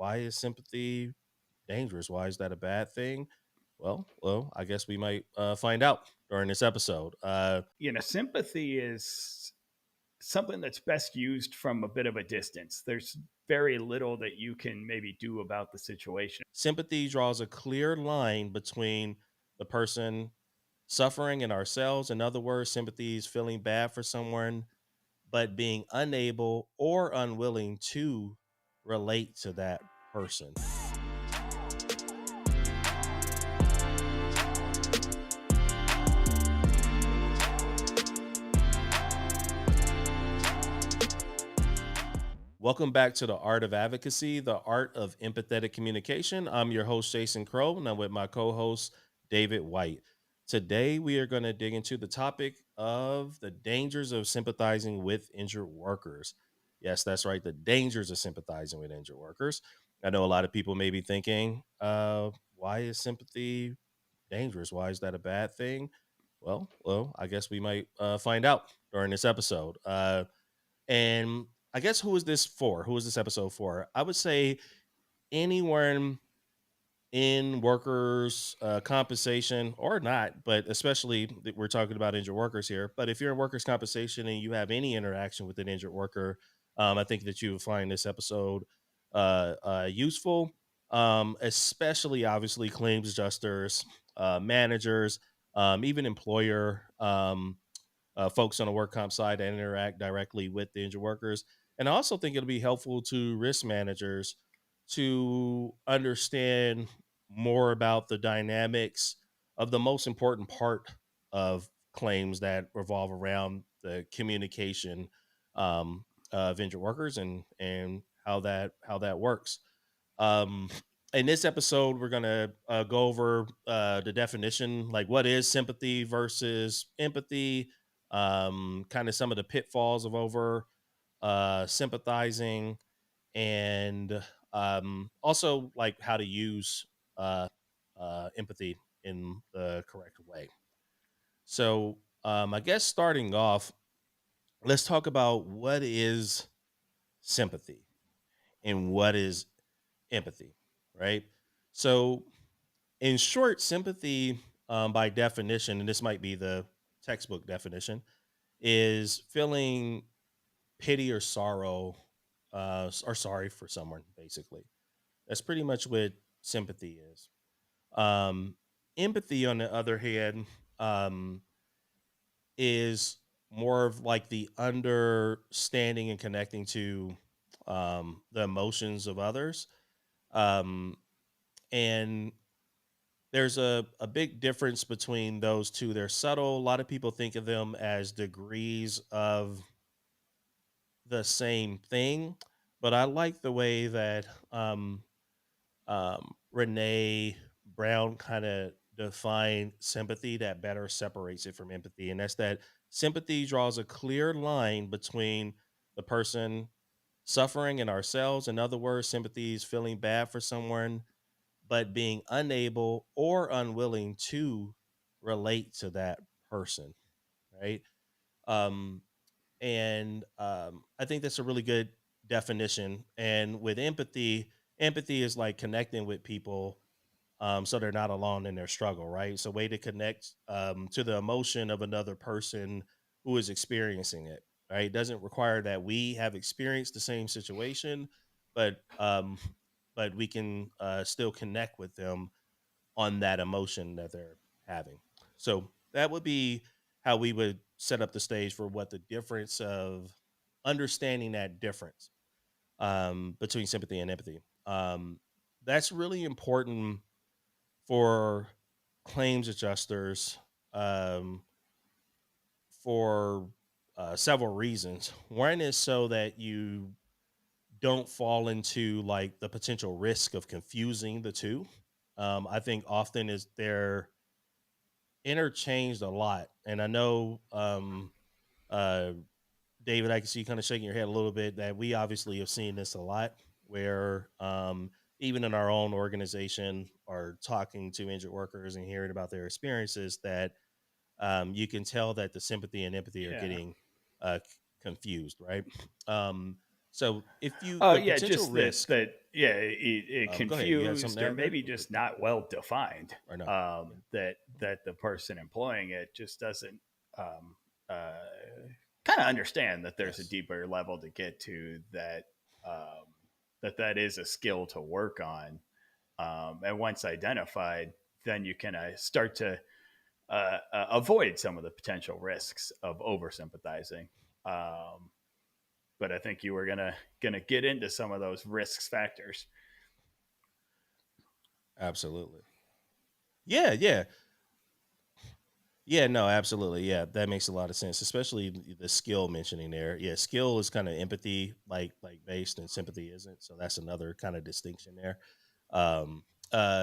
why is sympathy dangerous? Why is that a bad thing? Well, I guess we might find out during this episode. Sympathy is something that's best used from a bit of a distance. There's very little that you can maybe do about the situation. Sympathy draws a clear line between the person suffering and ourselves. In other words, sympathy is feeling bad for someone, but being unable or unwilling to relate to that person. Welcome back to the Art of Advocacy, the art of empathetic communication. I'm your host, Jason Crow, and I'm with my co host, David White. Today, we are going to dig into the topic of the dangers of sympathizing with injured workers. Yes, that's right, the dangers of sympathizing with injured workers. I know a lot of people may be thinking, why is sympathy dangerous? Why is that a bad thing? Well, I guess we might find out during this episode. And I guess who is this for? Who is this episode for? I would say anyone in workers' compensation or not, but especially that we're talking about injured workers here. But if you're in workers' compensation and you have any interaction with an injured worker, I think that you will find this episode useful, especially obviously claims adjusters, managers, even employer. Folks on the work comp side that interact directly with the injured workers. And I also think it'll be helpful to risk managers to understand more about the dynamics of the most important part of claims that revolve around the communication of injured workers and how that works. Um, in this episode, we're gonna go over the definition, like what is sympathy versus empathy, kind of some of the pitfalls of over sympathizing, and also like how to use uh, empathy in the correct way. So, I guess starting off, let's talk about what is sympathy and what is empathy, right? So, in short, sympathy, by definition, and this might be the textbook definition, is feeling pity or sorrow, or sorry for someone, basically. That's pretty much what sympathy is. Um, Empathy, on the other hand, um, is more of like the understanding and connecting to the emotions of others. Um, and there's a big difference between those two. They're subtle. A lot of people think of them as degrees of the same thing, but I like the way that Renee Brown kind of defined sympathy that better separates it from empathy. And that's that sympathy draws a clear line between the person suffering and ourselves. In other words, sympathy is feeling bad for someone, but being unable or unwilling to relate to that person. Right. Um, and I think that's a really good definition. And with empathy, empathy is like connecting with people, so they're not alone in their struggle, right? It's a way to connect to the emotion of another person who is experiencing it, right? It doesn't require that we have experienced the same situation, but but we can still connect with them on that emotion that they're having. So that would be how we would set up the stage for what the difference of understanding that difference between sympathy and empathy. That's really important for claims adjusters, um, for several reasons. One is so that you don't fall into like the potential risk of confusing the two. I think often is they're interchanged a lot, and I know uh, David, I can see you kind of shaking your head a little bit that we obviously have seen this a lot where even in our own organization are talking to injured workers and hearing about their experiences that you can tell that the sympathy and empathy are Yeah. getting confused, right? Um, So if you Oh, the yeah, potential just that risk, yeah, it go ahead. You have something confused to or add there, maybe just not well defined. or no? Yeah, That the person employing it just doesn't um, uh, kind of understand that there's a yes, deeper level to get to, that that is a skill to work on. And once identified, then you can start to avoid some of the potential risks of over sympathizing. Um, but I think you were gonna get into some of those risks factors. absolutely. Yeah, yeah. Yeah, no, absolutely. Yeah, that makes a lot of sense, especially the skill mentioning there. Yeah, skill is kind of empathy like based and sympathy isn't. So that's another kind of distinction there. Um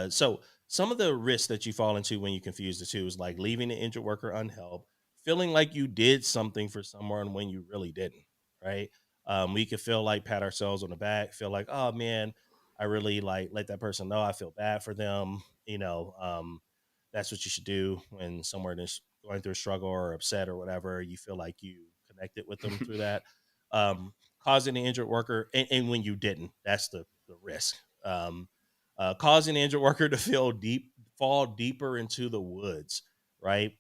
so some of the risks that you fall into when you confuse the two is like leaving the injured worker unhelped, feeling like you did something for someone when you really didn't, right? We could feel like pat ourselves on the back, feel like, oh man, I really like let that person know I feel bad for them, that's what you should do when someone is going through a struggle or upset or whatever. You feel like you connected with them through that, causing the injured worker, and when you didn't, that's the risk. Causing the injured worker to fall deeper into the woods. Right.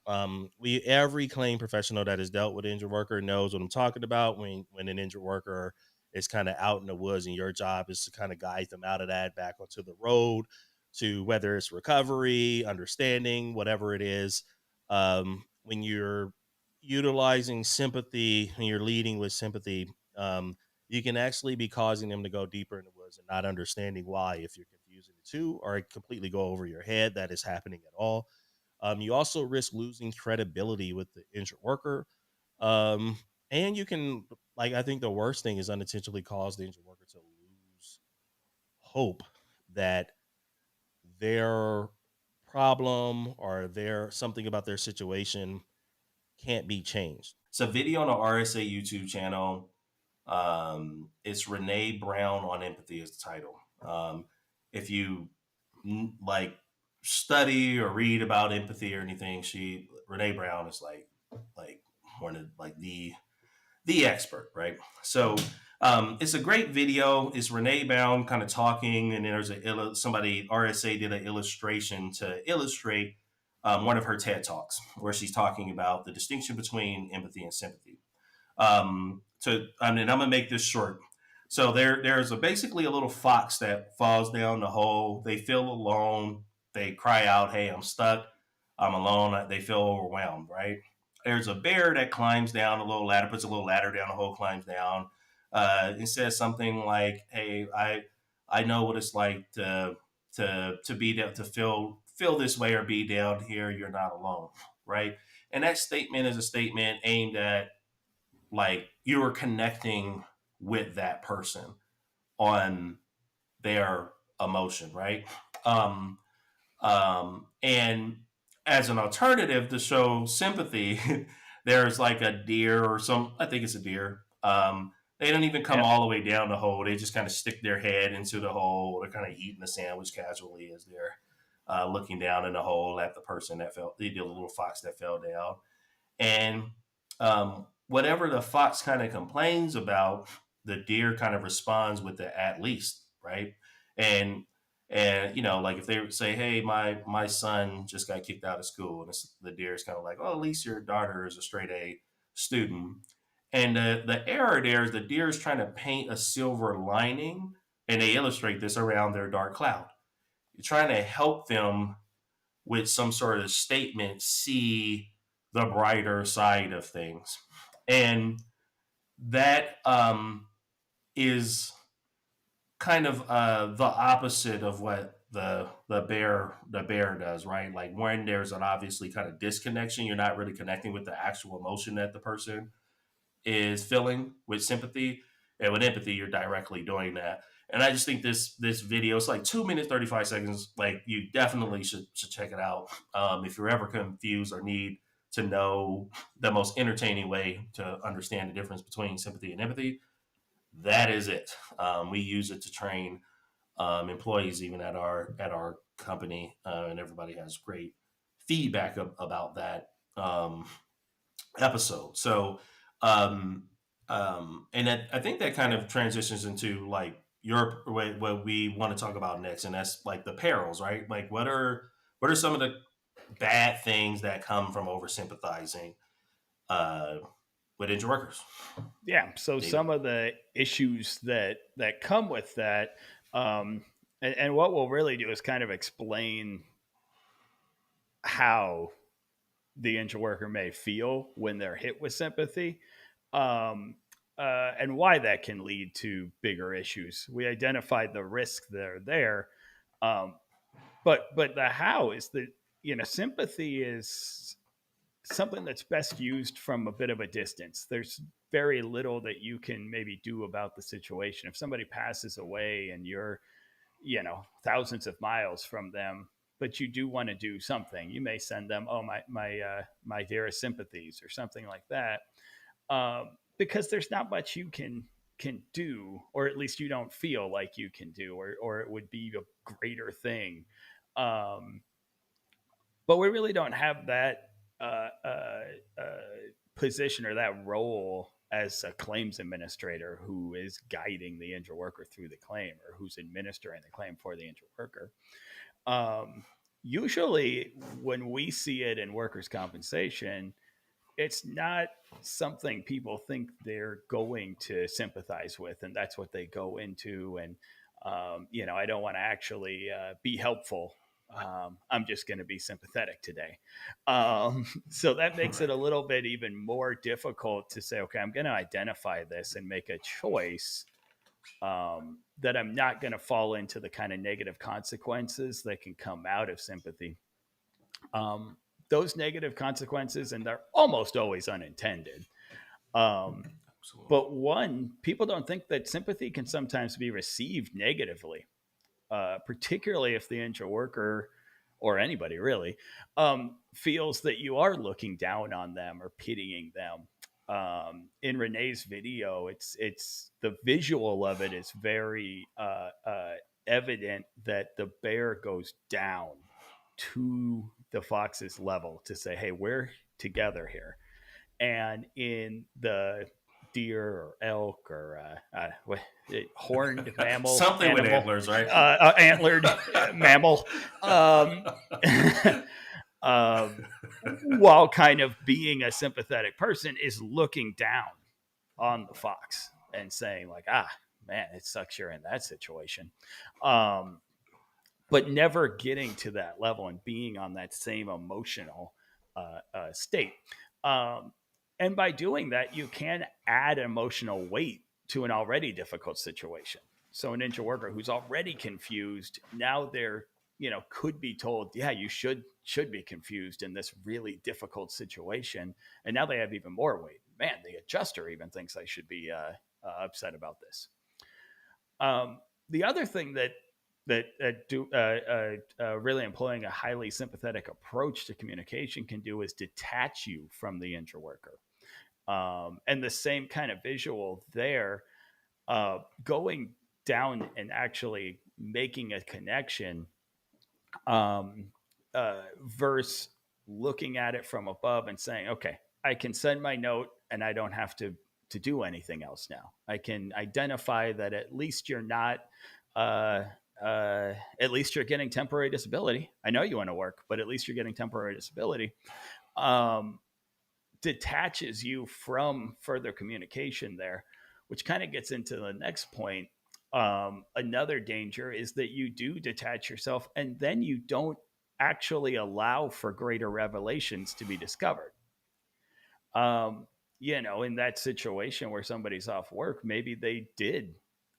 We every claim professional that has dealt with an injured worker knows what I'm talking about. When an injured worker is kind of out in the woods, and your job is to kind of guide them out of that back onto the road, to whether it's recovery, understanding, whatever it is. When you're utilizing sympathy, when you're leading with sympathy, you can actually be causing them to go deeper in the woods and not understanding why, if you're confusing the two, or it completely go over your head that is happening at all. You also risk losing credibility with the injured worker. Um, and you can, like, I think the worst thing is unintentionally cause the injured worker to lose hope that their problem or their something about their situation can't be changed. It's a video on the RSA YouTube channel. It's Renee Brown on empathy is the title. If you like study or read about empathy or anything, Renee Brown is like one of like the expert, right? So it's a great video. It's Renee Brown kind of talking, and there's somebody RSA did an illustration to illustrate one of her TED talks where she's talking about the distinction between empathy and sympathy. I mean, I'm gonna make this short. So there's basically a little fox that falls down the hole. They feel alone. They cry out, "Hey, I'm stuck. I'm alone." They feel overwhelmed, right? There's a bear that climbs down a little ladder, puts a little ladder down the hole, climbs down. It says something like, "Hey, I know what it's like to be down, to feel this way or be down here. You're not alone," right? And that statement is a statement aimed at like you were connecting with that person on their emotion, right? Um, and as an alternative to show sympathy, there's like a deer or some, I think it's a deer. They don't even come Yep. all the way down the hole. They just kind of stick their head into the hole. They're kind of eating the sandwich casually as they're looking down in the hole at the person that fell, the little fox that fell down. And whatever the fox kind of complains about, the deer kind of responds with the at least, right? And like if they say, "Hey, my son just got kicked out of school," and the deer is kind of like, "Oh, at least your daughter is a straight A student." And the error there is the deer is trying to paint a silver lining, and they illustrate this around their dark cloud. You're trying to help them with some sort of statement see the brighter side of things, and that is kind of the opposite of what the bear does, right? Like when there's an obviously kind of disconnection, you're not really connecting with the actual emotion that the person is feeling with sympathy, and with empathy you're directly doing that. And I just think this video, it's like 2 minutes 35 seconds, like you definitely should check it out. If you're ever confused or need to know the most entertaining way to understand the difference between sympathy and empathy, that is it. We use it to train employees even at our company, and everybody has great feedback about that episode. So um, And I think that kind of transitions into like your what we want to talk about next, and that's like the perils, right? Like what are some of the bad things that come from over sympathizing uh, with injured workers, Yeah. So David? some of the issues that come with that, um, and what we'll really do is kind of explain how the injured worker may feel when they're hit with sympathy, um, and why that can lead to bigger issues. We identified the risks that are there, um, but the how is that, sympathy is something that's best used from a bit of a distance. There's very little that you can maybe do about the situation. If somebody passes away and you're, thousands of miles from them, but you do want to do something, you may send them, oh, my dearest sympathies or something like that, because there's not much you can do, or at least you don't feel like you can do, or it would be a greater thing. Um, but we really don't have that uh, uh, uh, position or that role as a claims administrator who is guiding the injured worker through the claim, or who's administering the claim for the injured worker. Um, Usually, when we see it in workers' compensation, it's not something people think they're going to sympathize with, and that's what they go into. And I don't want to actually be helpful. I'm just going to be sympathetic today. So that makes it Right. a little bit even more difficult to say, okay, I'm going to identify this and make a choice, that I'm not going to fall into the kind of negative consequences that can come out of sympathy. um, those negative consequences, and they're almost always unintended. Um, Absolutely. but one, people don't think that sympathy can sometimes be received negatively, particularly if the injured worker, or anybody really, feels that you are looking down on them or pitying them. In Renee's video, it's the visual of it is very evident that the bear goes down to the fox's level to say, "Hey, we're together here." And in the deer or elk or horned mammal Something with animal, antlers, right? antlered mammal, um, um, while kind of being a sympathetic person, is looking down on the fox and saying like, ah, man, it sucks you're in that situation. Um, but never getting to that level and being on that same emotional state. Um, and by doing that, you can add emotional weight to an already difficult situation. So an injured worker who's already confused, now they're, could be told, yeah, you should be confused in this really difficult situation, and now they have even more weight. Man, the adjuster even thinks I should be upset about this. The other thing that really employing a highly sympathetic approach to communication can do is detach you from the injured worker. And the same kind of visual there, going down and actually making a connection, um, versus looking at it from above and saying, okay, I can send my note and I don't have to do anything else now. I can identify that at least you're not, uh, at least you're getting temporary disability. I know you want to work, but at least you're getting temporary disability. Um, Detaches you from further communication there, which kind of gets into the next point. Another danger is that you do detach yourself and then you don't actually allow for greater revelations to be discovered. Um, in that situation where somebody's off work, maybe they did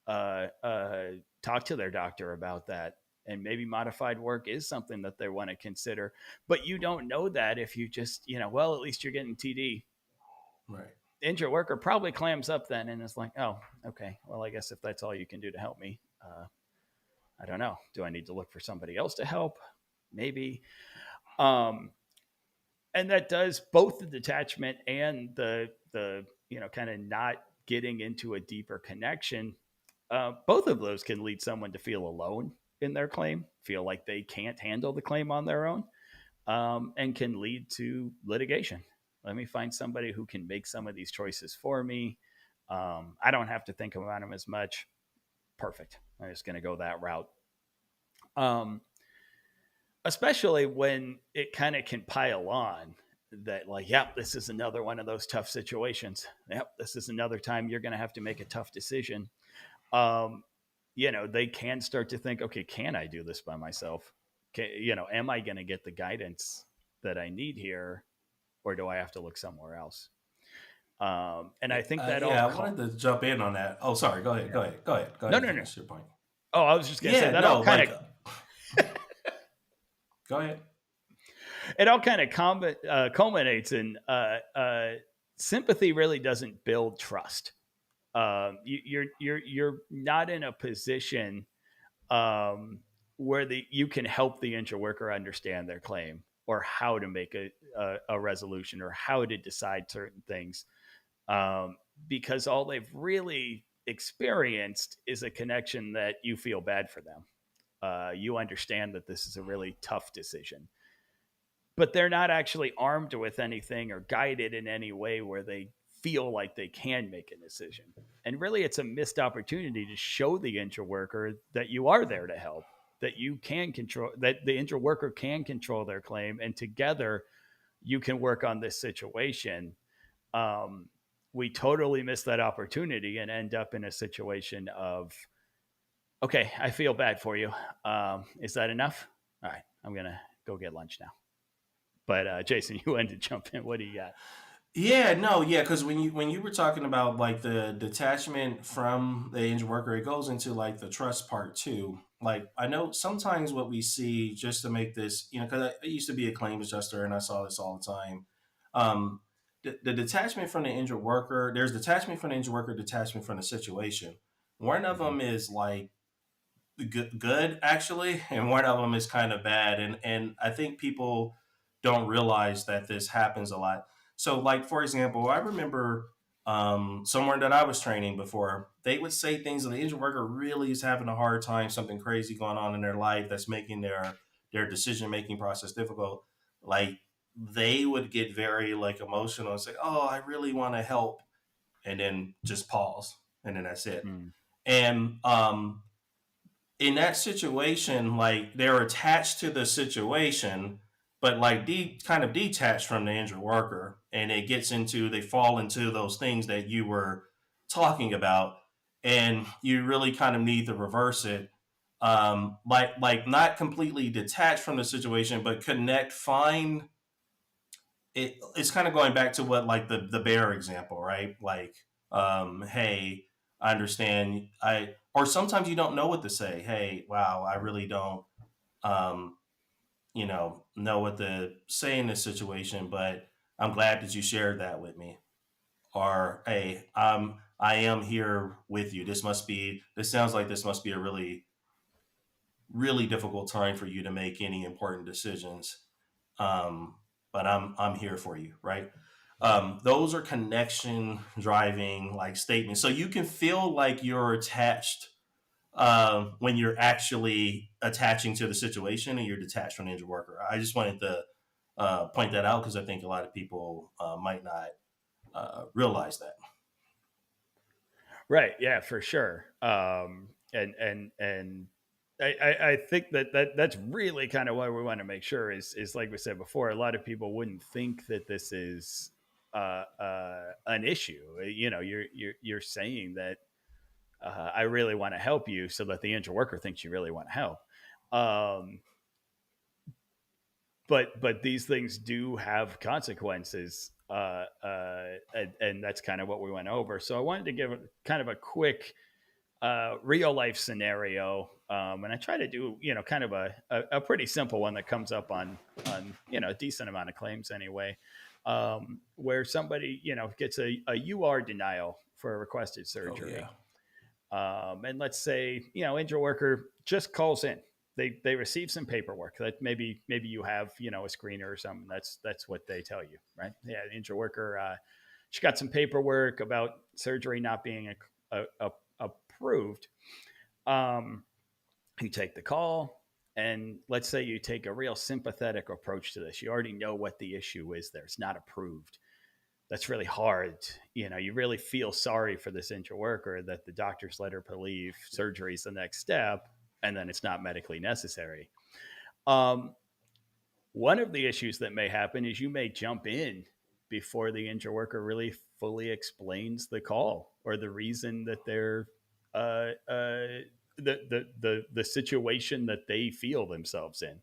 talk to their doctor about that. And maybe modified work is something that they want to consider. But you don't know that if you just, well, at least you're getting TD. Right. Injured worker probably clams up then and is like, oh, okay, well, I guess if that's all you can do to help me, I don't know. Do I need to look for somebody else to help? Maybe. Um, and that does both the detachment and the kind of not getting into a deeper connection. Both of those can lead someone to feel alone in their claim, feel like they can't handle the claim on their own, and can lead to litigation. Let me find somebody who can make some of these choices for me. I don't have to think about them as much. Perfect. I'm just going to go that route. Um, Especially when it kind of can pile on that, like, yep, this is another one of those tough situations. Yep, this is another time you're going to have to make a tough decision. Um, they can start to think, okay, can I do this by myself? Am I going to get the guidance that I need here, or do I have to look somewhere else? And I think that all. Yeah, I wanted to jump in on that. Oh, sorry. Go ahead. Yeah. Go ahead. Go ahead. Go No, ahead and no, no. finish your point. Oh, I was just gonna say Yeah, that all no, kind like, of go ahead. it all kind of culminates in sympathy. Really doesn't build trust. You're not in a position um, where you can help the injured worker understand their claim or how to make a resolution or how to decide certain things, um, because all they've really experienced is a connection that you feel bad for them. You understand that this is a really tough decision, but they're not actually armed with anything or guided in any way where they feel like they can make a decision. And really, it's a missed opportunity to show the injured worker that you are there to help, that you can control, that the injured worker can control their claim, and together you can work on this situation. Um, we totally miss that opportunity and end up in a situation of, okay, I feel bad for you. Is that enough? All right, I'm going to go get lunch now. But Jason, you wanted to jump in. What do you got? Yeah, no, yeah, because when you were talking about like the detachment from the injured worker, it goes into like the trust part too. Like I know sometimes what we see, just to make this, because I used to be a claims adjuster and I saw this all the time. Um, the detachment from the injured worker, there's detachment from the injured worker, detachment from the situation. One of Mm-hmm. them is like good actually, and one of them is kind of bad. And I think people don't realize that this happens a lot. So, like for example, I remember somewhere that I was training before, they would say things that the injured worker really is having a hard time, something crazy going on in their life that's making their decision making process difficult. Like they would get very like emotional and say, "Oh, I really want to help," and then just pause, and then that's it. Mm. And in that situation, like they're attached to the situation, but like kind of detached from the injured worker, and it gets into they fall into those things that you were talking about, and you really kind of need to reverse it. Like not completely detached from the situation, but connect, find it's kind of going back to what like the bear example, right? Like, hey, I understand. Or sometimes you don't know what to say. Hey, wow, I really don't, um, know what to say in this situation, but I'm glad that you shared that with me. Or hey, I am here with you. This sounds like this must be a really really difficult time for you to make any important decisions. Um, but I'm here for you, right? Those are connection driving like statements, so you can feel like you're attached when you're actually attaching to the situation and you're detached from the injured worker. I just wanted to point that out because I think a lot of people might not realize that. Right. Yeah, for sure. And I think that's really kind of what we want to make sure is like we said before. A lot of people wouldn't think that this is an issue. You're saying that I really want to help you, so that the injured worker thinks you really want to help. Um, but these things do have consequences, and that's kind of what we went over. So I wanted to give kind of a quick real life scenario, and I try to do kind of a pretty simple one that comes up on a decent amount of claims anyway, where somebody gets a UR denial for a requested Oh yeah. surgery. And let's say injured worker just calls in. They receive some paperwork that maybe you have a screener or something. That's what they tell you, right? Yeah, injured worker. She got some paperwork about surgery not being approved. Um, you take the call, and let's say you take a real sympathetic approach to this. You already know what the issue is. There, it's not approved. that's really hard. You really feel sorry for this injured worker that the doctors let her believe surgery is the next step, and then it's not medically necessary. Um, One of the issues that may happen is you may jump in before the injured worker really fully explains the call or the reason that they're the situation that they feel themselves in.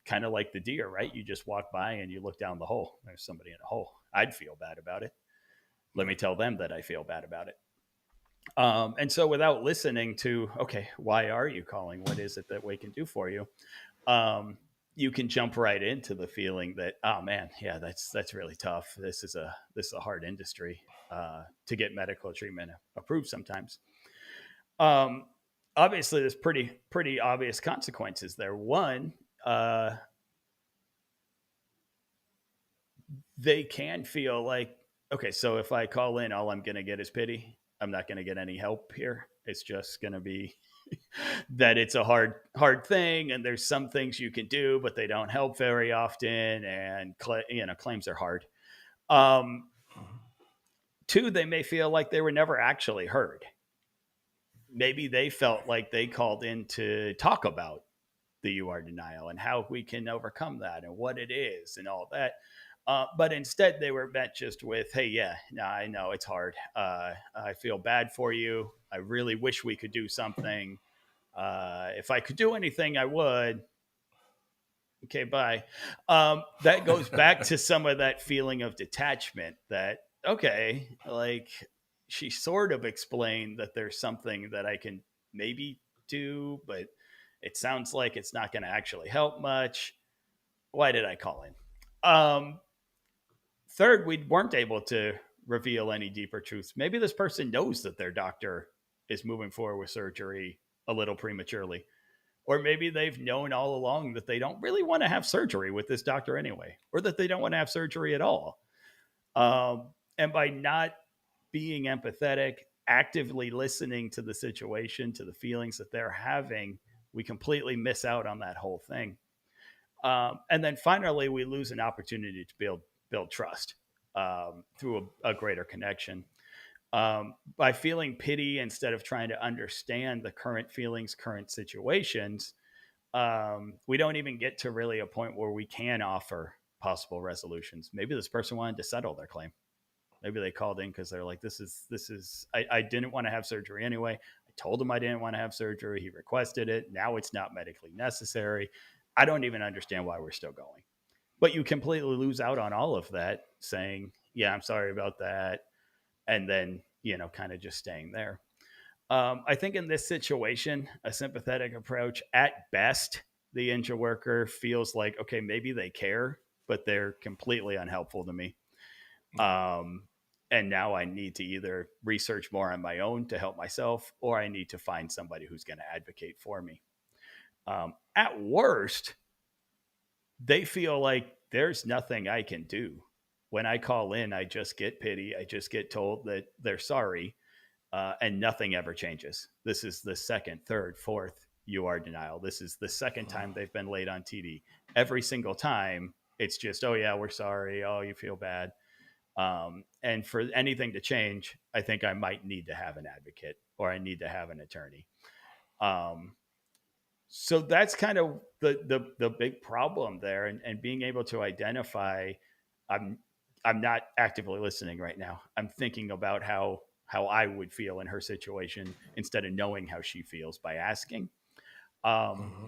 Kind of like the deer, right? You just walk by and you look down the hole. There's somebody in a hole. I'd feel bad about it. Let me tell them that I feel bad about it. And so, without listening to, okay, why are you calling? What is it that we can do for you? Um, you can jump right into the feeling that, oh man, yeah, that's really tough. This is a hard industry to get medical treatment approved sometimes. Um, Obviously, there's pretty obvious consequences there. One, uh, they can feel like, okay, so if I call in, all I'm going to get is pity. I'm not going to get any help here. It's just going to be that it's a hard thing, and there's some things you can do, but they don't help very often, and claims are hard. Um, Two, they may feel like they were never actually heard. Maybe they felt like they called in to talk about the UR denial and how we can overcome that and what it is and all that. But instead, they were met just with, hey, yeah, no, I know it's hard. I feel bad for you. I really wish we could do something. If I could do anything, I would. Okay, bye. That goes back to some of that feeling of detachment that, okay, like she sort of explained that there's something that I can maybe do, but it sounds like it's not going to actually help much. Why did I call in? Um, Third, we weren't able to reveal any deeper truths. Maybe this person knows that their doctor is moving forward with surgery a little prematurely. Or maybe they've known all along that they don't really want to have surgery with this doctor anyway, or that they don't want to have surgery at all. And by not being empathetic, actively listening to the situation, to the feelings that they're having, we completely miss out on that whole thing. And then finally, we lose an opportunity to build trust through a greater connection. By feeling pity instead of trying to understand the current feelings, current situations, we don't even get to really a point where we can offer possible resolutions. Maybe this person wanted to settle their claim. Maybe they called in because they're like, this is, I didn't want to have surgery anyway. I told him I didn't want to have surgery. He requested it. Now it's not medically necessary. I don't even understand why we're still going. But you completely lose out on all of that saying, yeah, I'm sorry about that. And then, kind of just staying there. I think in this situation, a sympathetic approach, at best, the injured worker feels like, okay, maybe they care, but they're completely unhelpful to me. Um, and now I need to either research more on my own to help myself, or I need to find somebody who's going to advocate for me. At worst, they feel like there's nothing I can do. When I call in, I just get pity. I just get told that they're sorry, and nothing ever changes. This is the second, third, fourth UR denial. This is the second time they've been late on TD. Every single time, it's just, oh, yeah, we're sorry. Oh, you feel bad. And for anything to change, I think I might need to have an advocate or I need to have an attorney. Um, so that's kind of the big problem there, and being able to identify. I'm I'm not actively listening right now. I'm thinking about how I would feel in her situation instead of knowing how she feels by asking. Um, Mm-hmm.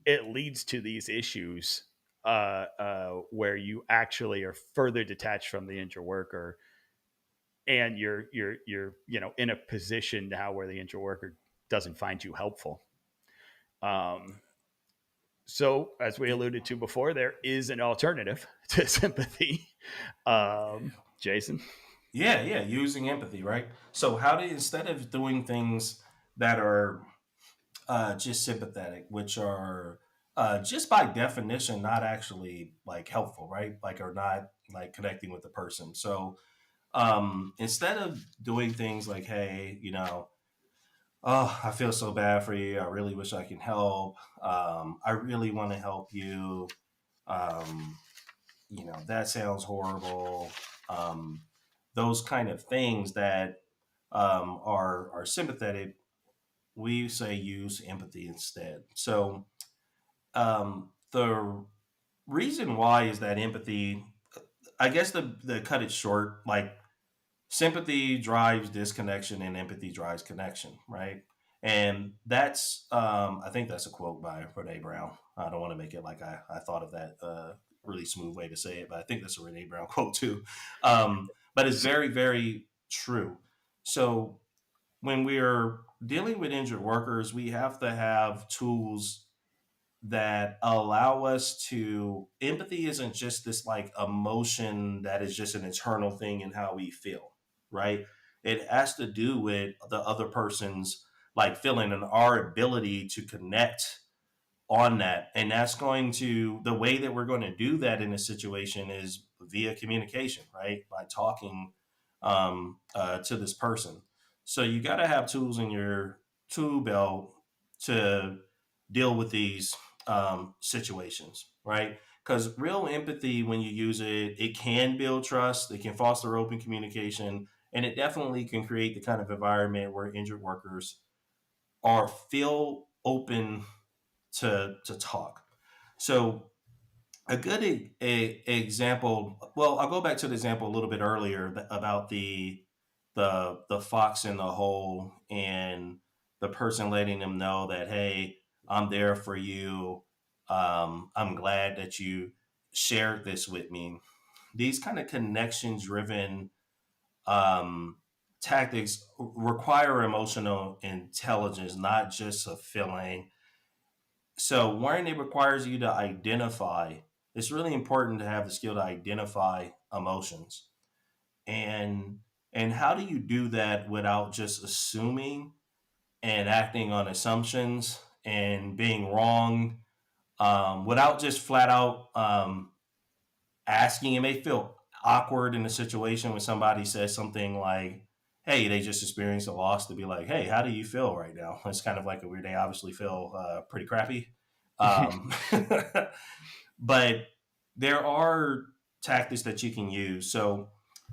it leads to these issues where you actually are further detached from the injured worker, and you're in a position now where the injured worker doesn't find you helpful. Um, So, as we alluded to before, there is an alternative to sympathy. Jason? Yeah, yeah, using empathy, right? So, how do instead of doing things that are just sympathetic, which are just by definition not actually like helpful, right? Like, are not like connecting with the person. So, instead of doing things like, hey, oh, I feel so bad for you. I really wish I can help. I really want to help you. Um, that sounds horrible. um, those kind of things that are sympathetic, we say use empathy instead. So the reason why is that empathy, I guess the cut it short, like sympathy drives disconnection and empathy drives connection, right? And that's I think that's a quote by Brene Brown. I don't want to make it like I thought of that really smooth way to say it, but I think that's a Brene Brown quote too. But it's very, very true. So when we're dealing with injured workers, we have to have tools that allow us to, empathy isn't just this like emotion that is just an internal thing in how we feel, right? It has to do with the other person's like feeling and our ability to connect on that. And that's going to, the way that we're going to do that in a situation is via communication, right? By talking to this person. So you got to have tools in your tool belt to deal with these situations, right? Because real empathy, when you use it, it can build trust, it can foster open communication, and it definitely can create the kind of environment where injured workers are feel open to talk. So a good example. Well, I'll go back to the example a little bit earlier about the fox in the hole and the person letting them know that, hey, I'm there for you. I'm glad that you shared this with me. These kind of connection driven um, tactics require emotional intelligence, not just a feeling. So when it requires you to identify, it's really important to have the skill to identify emotions. And and how do you do that without just assuming and acting on assumptions and being wrong, without just flat out asking? It may feel awkward in a situation when somebody says something like, hey, they just experienced a loss, to be like, hey, how do you feel right now? It's kind of like a weird, they obviously feel pretty crappy. Um, but there are tactics that you can use. So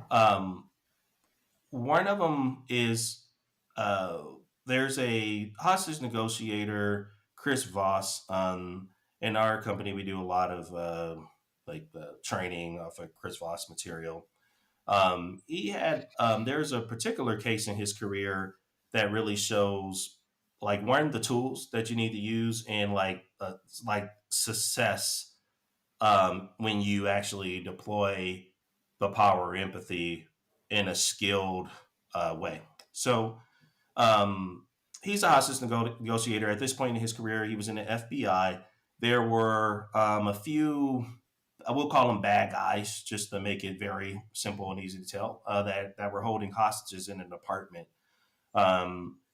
um, one of them is uh, there's a hostage negotiator, Chris Voss. In our company, we do a lot of like the training of a Chris Voss material. He had there's a particular case in his career that really shows like one of the tools that you need to use and like success when you actually deploy the power of empathy in a skilled way. So um, he's a hostage negotiator. At this point in his career, he was in the FBI. There were a few, I will call them bad guys, just to make it very simple and easy to tell, that were holding hostages in an apartment.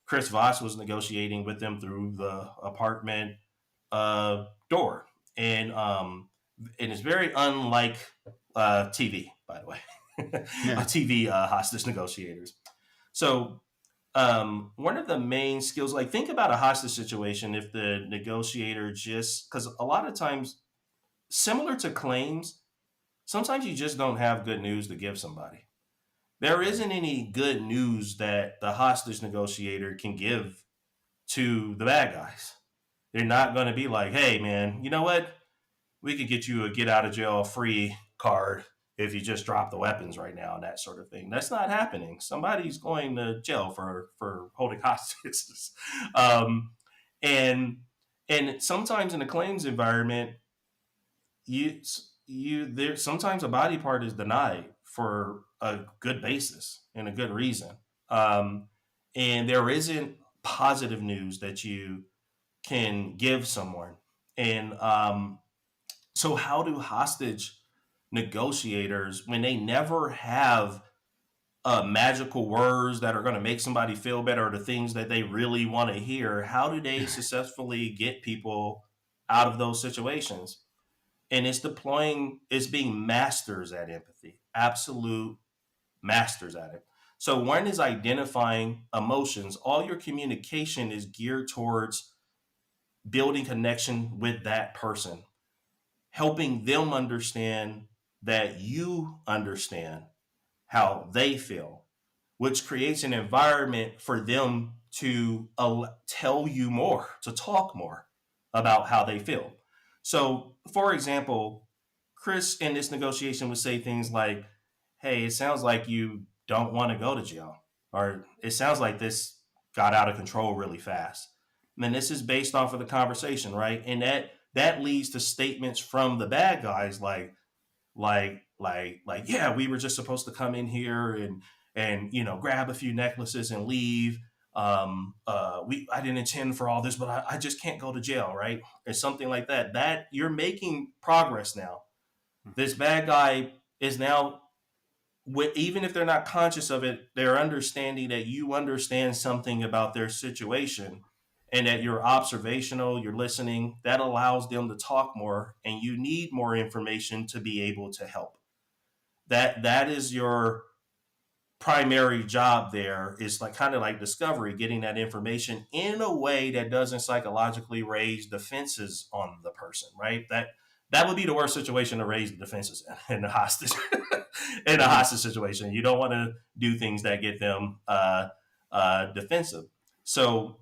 Chris Voss was negotiating with them through the apartment door, and it's very unlike TV, by the way, Yeah. TV hostage negotiators. So one of the main skills, like think about a hostage situation, if the negotiator just, because a lot of times, similar to claims, sometimes you just don't have good news to give somebody. There Right. isn't any good news that the hostage negotiator can give to the bad guys. They're not going to be like, hey, man, you know what? We could get you a get out of jail free card if you just drop the weapons right now and that sort of thing. That's not happening. Somebody's going to jail for holding hostages. um, and and sometimes in the claims environment, you you there sometimes a body part is denied for a good basis and a good reason. Um, and there isn't positive news that you can give someone. And so, how do hostage negotiators, when they never have magical words that are going to make somebody feel better, or the things that they really want to hear, how do they successfully get people out of those situations? And it's being masters at empathy, absolute masters at it. So, one is identifying emotions. All your communication is geared towards building connection with that person, helping them understand that you understand. how they feel, which creates an environment for them to tell you more, to talk more about how they feel. So, for example, Chris in this negotiation would say things like, "Hey, it sounds like you don't want to go to jail," or "It sounds like this got out of control really fast." And then this is based off of the conversation, right? And that leads to statements from the bad guys like yeah, we were just supposed to come in here and grab a few necklaces and leave. We I didn't intend for all this, but I just can't go to jail, right? Or something like that. That you're making progress now. This bad guy is now, even if they're not conscious of it, they're understanding that you understand something about their situation and that you're observational, you're listening. That allows them to talk more, and you need more information to be able to help. That is your primary job. There is like kind of like discovery, getting that information in a way that doesn't psychologically raise defenses on the person, right? That would be the worst situation to raise the defenses in a hostage in a Mhm. hostage situation. You don't want to do things that get them defensive. So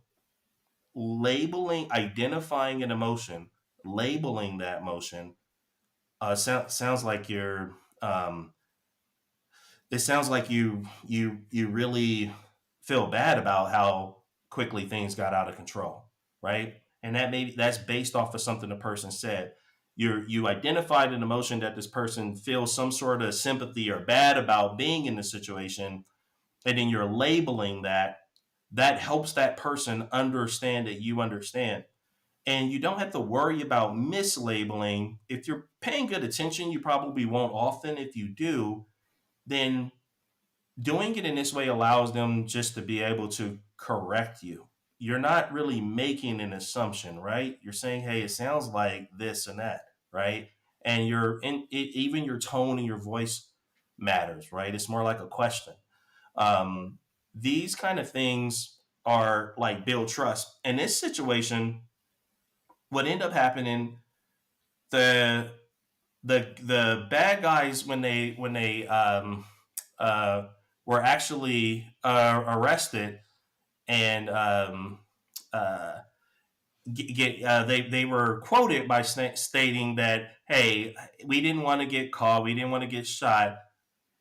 labeling, identifying an emotion, labeling that emotion sounds like you're it sounds like you really feel bad about how quickly things got out of control, right? And that's based off of something the person said. You identified an emotion that this person feels some sort of sympathy or bad about being in the situation, and then you're labeling that. That helps that person understand that you understand. And you don't have to worry about mislabeling. If you're paying good attention, you probably won't often. If you do, then doing it in this way allows them just to be able to correct you. You're not really making an assumption, right? You're saying, "Hey, it sounds like this and that," right? And even your tone and your voice matters, right? It's more like a question. Um, these kind of things are like build trust. In this situation, what ended up happening, the the bad guys when they uh, were actually arrested and uh, they were quoted by stating that, "Hey, we didn't want to get caught, we didn't want to get shot,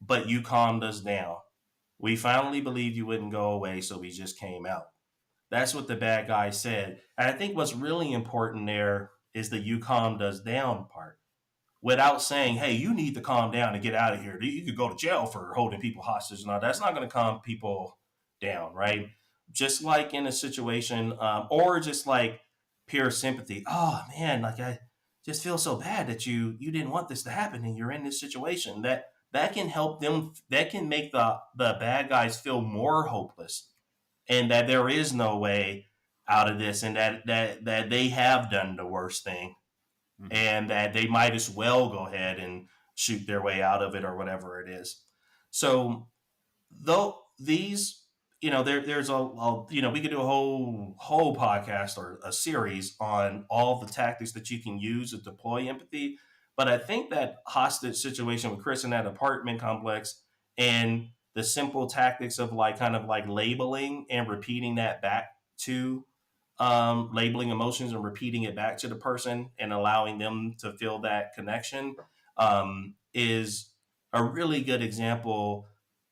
but you calmed us down. We finally believed you wouldn't go away, so we just came out." That's what the bad guy said. And I think what's really important there is the "you calmed us down" part, without saying, "Hey, you need to calm down and get out of here. You could go to jail for holding people hostage." No, that's not going to calm people down, right? Just like in a situation, or just like pure sympathy. "Oh man, like I just feel so bad that you didn't want this to happen and you're in this situation." That can help them. That can make the bad guys feel more hopeless, and that there is no way out of this, and that they have done the worst thing, Mhm. and that they might as well go ahead and shoot their way out of it or whatever it is. So though these, there's we could do a whole podcast or a series on all the tactics that you can use to deploy empathy. But I think that hostage situation with Chris in that apartment complex, and the simple tactics of like kind of like labeling and repeating that back to labeling emotions and repeating it back to the person and allowing them to feel that connection, is a really good example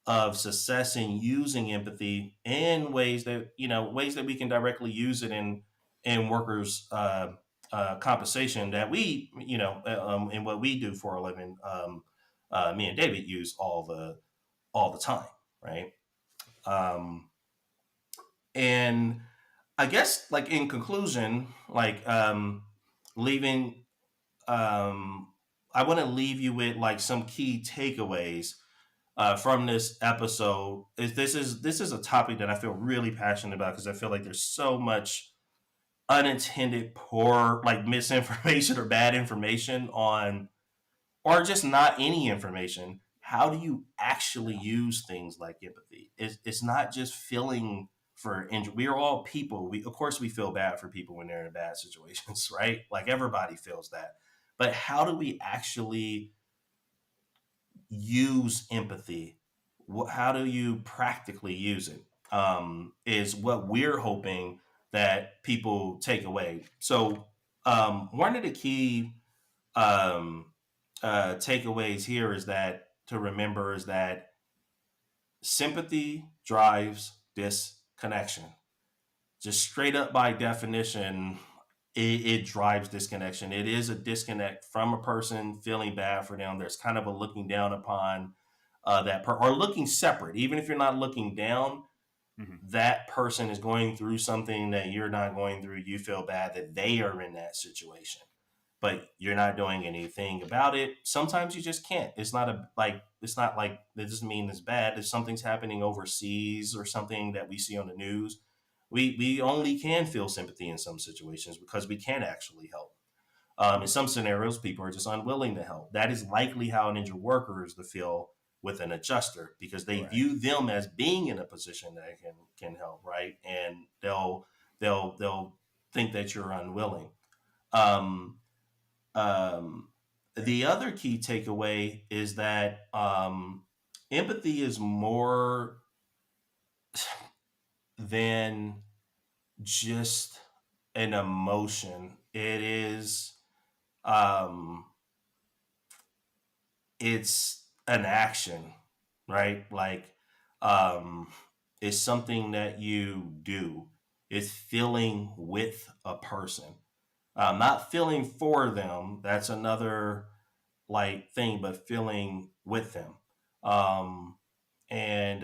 of success in using empathy in ways that we can directly use it in workers compensation, that we in what we do for a living. Me and David use all the time, right? um, and I guess, like, in conclusion, like, leaving I want to leave you with like some key takeaways from this episode. This is a topic that I feel really passionate about, because I feel like there's so much unintended poor, like, misinformation or bad information on, or just not any information. How do you actually use things like empathy? It's not just feeling for injury. We are all people. We, of course, we feel bad for people when they're in bad situations, right? Like, everybody feels that. But how do we actually use empathy how do you practically use it? Is what we're hoping that people take away. So one of the key um, takeaways here is that to remember is that sympathy drives disconnection. Just straight up by definition, it drives disconnection. It is a disconnect from a person feeling bad for them. There's kind of a looking down upon or looking separate. Even if you're not looking down, Mhm. that person is going through something that you're not going through. You feel bad that they are in that situation, but you're not doing anything about it. Sometimes you just can't. It's not like it doesn't mean it's bad. If something's happening overseas or something that we see on the news, we only can feel sympathy in some situations because we can't actually help. In some scenarios, people are just unwilling to help. That is likely how an injured worker is to feel with an adjuster because they Right. view them as being in a position that can help, right? And they'll think that you're unwilling. Um, um, the other key takeaway is that empathy is more than just an emotion. Um, it's an action, right? Um, it's something that you do. It's feeling with a person, not feeling for them. That's another thing, but feeling with them. Um, and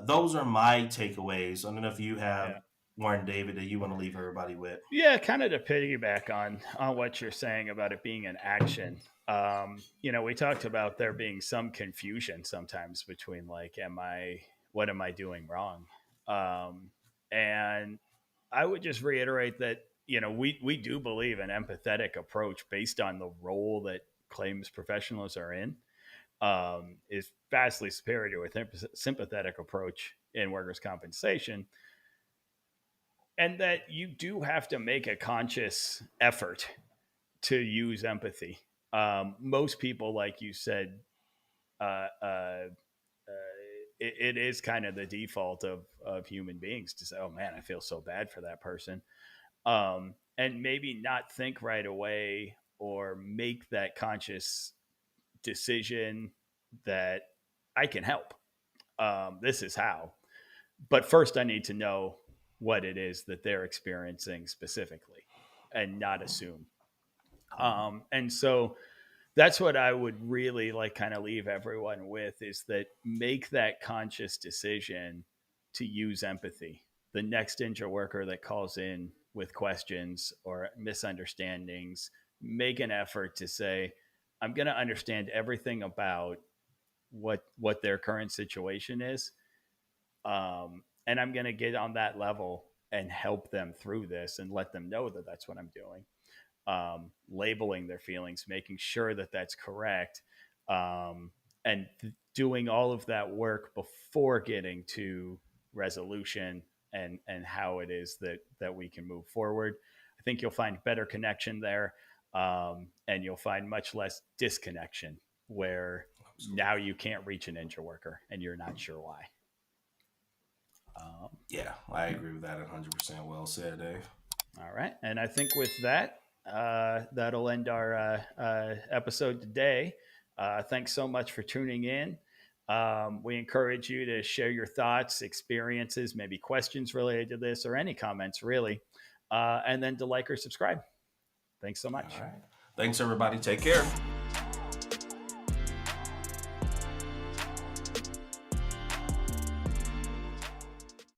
those are my takeaways. I don't know if you have Yeah. Warren David that you want to leave everybody with. Yeah, kind of to piggyback on what you're saying about it being an action. We talked about there being some confusion sometimes between like, what am I doing wrong? And I would just reiterate that we do believe an empathetic approach based on the role that claims professionals are in is vastly superior to a sympathetic approach in workers' compensation, and that you do have to make a conscious effort to use empathy. Most people, like you said, uh, uh, it is kind of the default of human beings to say, "Oh man, I feel so bad for that person," and maybe not think right away or make that conscious decision that I can help. This is how. But first, I need to know what it is that they're experiencing specifically and not assume. And so that's what I would really like kind of leave everyone with is that make that conscious decision to use empathy. The next injured worker that calls in with questions or misunderstandings, make an effort to say, I'm going to understand everything about what their current situation is, and I'm going to get on that level and help them through this and let them know that that's what I'm doing. Labeling their feelings, making sure that that's correct, and doing all of that work before getting to resolution and how it is that we can move forward. I think you'll find better connection there, and you'll find much less disconnection where now Absolutely. you can't reach an injured worker and you're not sure why. Um, Yeah, I agree with that 100%. Well said, Dave. All right. And I think with that, that'll end our episode today. Thanks so much for tuning in. We encourage you to share your thoughts, experiences, maybe questions related to this, or any comments, really. And then to like or subscribe. Thanks so All much. right. Thanks, everybody. Take care.